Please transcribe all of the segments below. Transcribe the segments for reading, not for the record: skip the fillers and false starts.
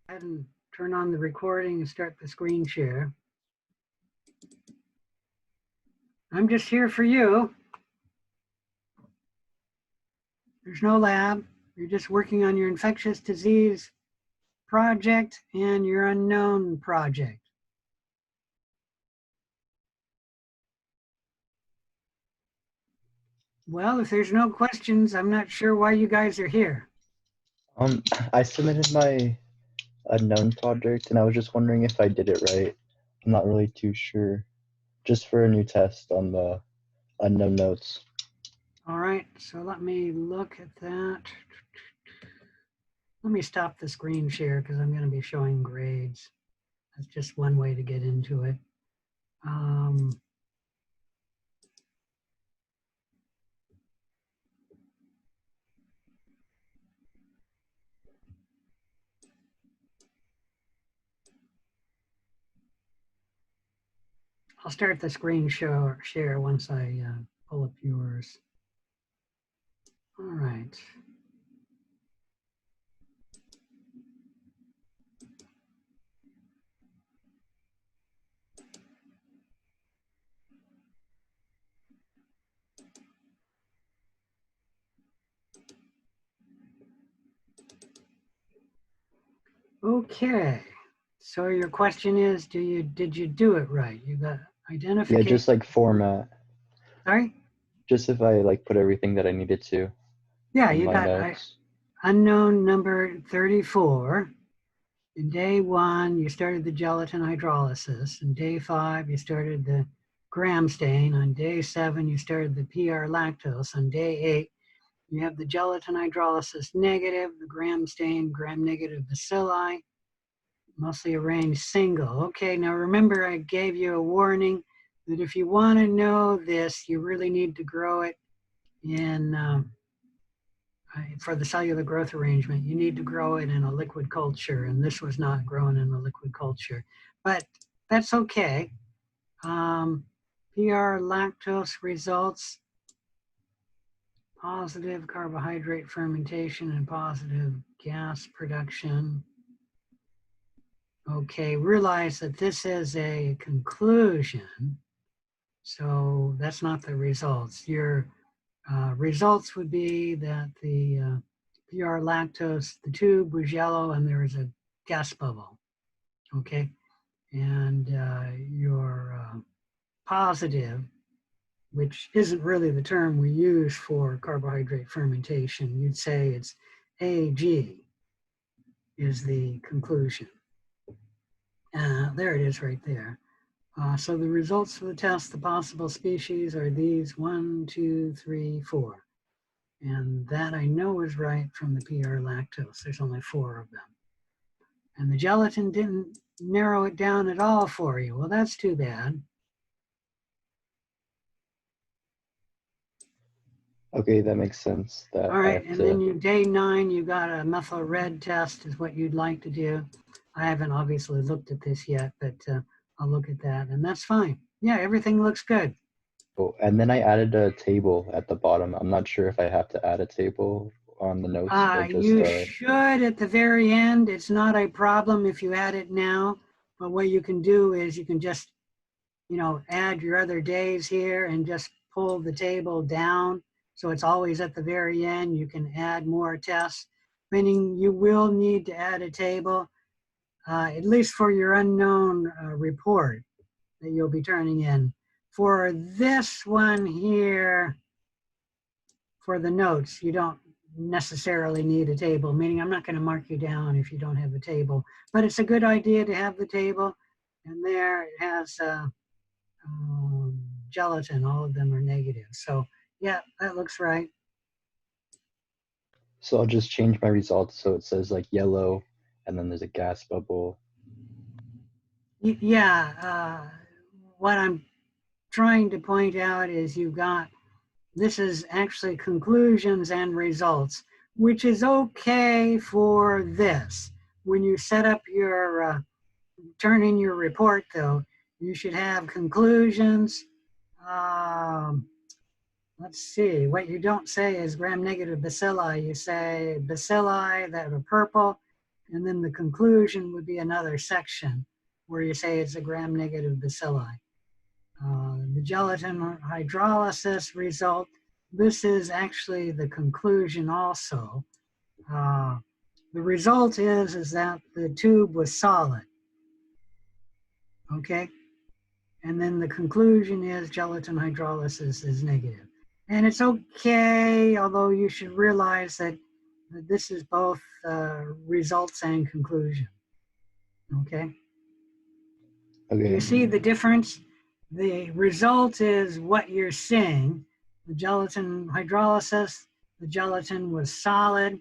ahead and turn on the recording and start the screen share. I'm just here for you. There's no lab. You're just working on your infectious disease project and your unknown project. Well, if there's no questions, I'm not sure why you guys are here. I submitted my unknown project and I was just wondering if I did it right. I'm not really too sure. Just for a new test on the unknown notes. All right, so let me look at that. Let me stop the screen share because I'm going to be showing grades. That's just one way to get into it. I'll start the screen share once I pull up yours. All right. Okay. So your question is, did you do it right? You got identification. Yeah, just like format. Sorry? Just if I like put everything that I needed to. Yeah, in you my got notes. unknown number 34. In day 1, you started the gelatin hydrolysis. In day 5, you started the gram stain. On day 7, you started the PR lactose. On day 8, you have the gelatin hydrolysis negative, the gram stain, gram negative bacilli, mostly arranged single. Okay, now remember I gave you a warning that if you want to know this, you really need to grow it in, for the cellular growth arrangement, you need to grow it in a liquid culture, and this was not grown in a liquid culture. But that's okay. PR lactose results, positive carbohydrate fermentation and positive gas production. Okay, realize that this is a conclusion, so that's not the results. Your results would be that the PR lactose, the tube was yellow and there was a gas bubble, okay? And your positive, which isn't really the term we use for carbohydrate fermentation, you'd say it's AG is the conclusion. There it is right there. So the results for the test, the possible species are these 1, 2, 3, 4. And that I know is right from the PR lactose. There's only 4 of them. And the gelatin didn't narrow it down at all for you. Well, that's too bad. Okay, that makes sense. That all right, and then you day 9, you got a methyl red test is what you'd like to do. I haven't obviously looked at this yet, but I'll look at that, and that's fine. Yeah, everything looks good. Oh, and then I added a table at the bottom. I'm not sure if I have to add a table on the notes or just you should at the very end. It's not a problem if you add it now, but what you can do is you can just, add your other days here and just pull the table down. So it's always at the very end. You can add more tests, meaning you will need to add a table, at least for your unknown report that you'll be turning in. For this one here, for the notes, you don't necessarily need a table, meaning I'm not going to mark you down if you don't have a table, but it's a good idea to have the table. And there it has gelatin, all of them are negative. So yeah, that looks right. So I'll just change my results so it says like yellow and then there's a gas bubble. Yeah, what I'm trying to point out is this is actually conclusions and results, which is okay for this. When you set up your, turn in your report though, you should have conclusions. Let's see, what you don't say is gram-negative bacilli. You say bacilli that are purple, And then the conclusion would be another section where you say it's a gram-negative bacilli. The gelatin hydrolysis result, this is actually the conclusion also. The result is that the tube was solid, okay? And then the conclusion is gelatin hydrolysis is negative. And it's okay, although you should realize that this is both results and conclusion, okay? Do Okay. you see the difference? The result is what you're seeing. The gelatin hydrolysis, the gelatin was solid.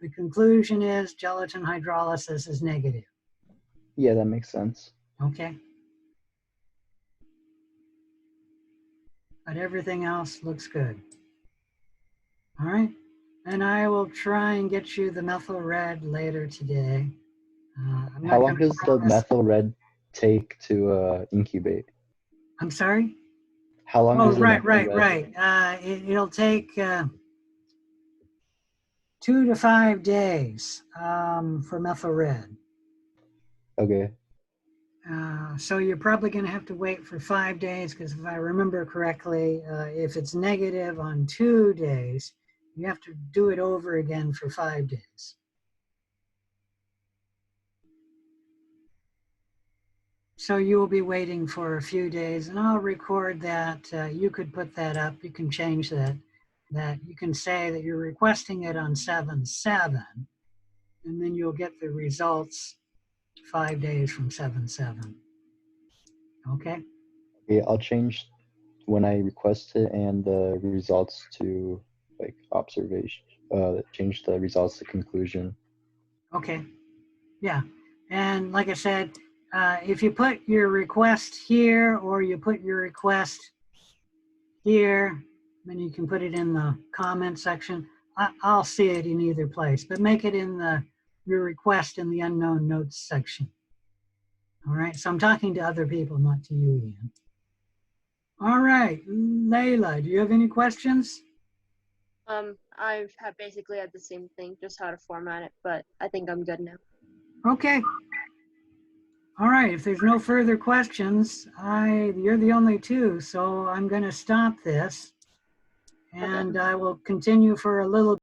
The conclusion is gelatin hydrolysis is negative, Yeah, that makes sense. okay? But everything else looks good. All right, and I will try and get you the methyl red later today. I'm How not long going does to the promise. methyl red take to incubate? I'm sorry? How long Oh, does the right, methyl right, red? right. It'll take 2 to 5 days for methyl red. Okay. So you're probably going to have to wait for 5 days because if I remember correctly, if it's negative on 2 days, you have to do it over again for 5 days. So you will be waiting for a few days, and I'll record that. You could put that up. You can change that. That you can say that you're requesting it on 7/7, and then you'll get the results 5 days from 7/7. Okay. Okay, I'll change when I request it and the results to like observation. Change the results to conclusion. Okay. Yeah. And like I said, if you put your request here or you put your request here, then you can put it in the comment section. I'll see it in either place, but make it in your request in the unknown notes section. All right, so I'm talking to other people, not to you, Ian. All right, Layla, do you have any questions? I've basically had the same thing, just how to format it, but I think I'm good now. Okay. All right, if there's no further questions, you're the only two, so I'm going to stop this. And I will continue for a little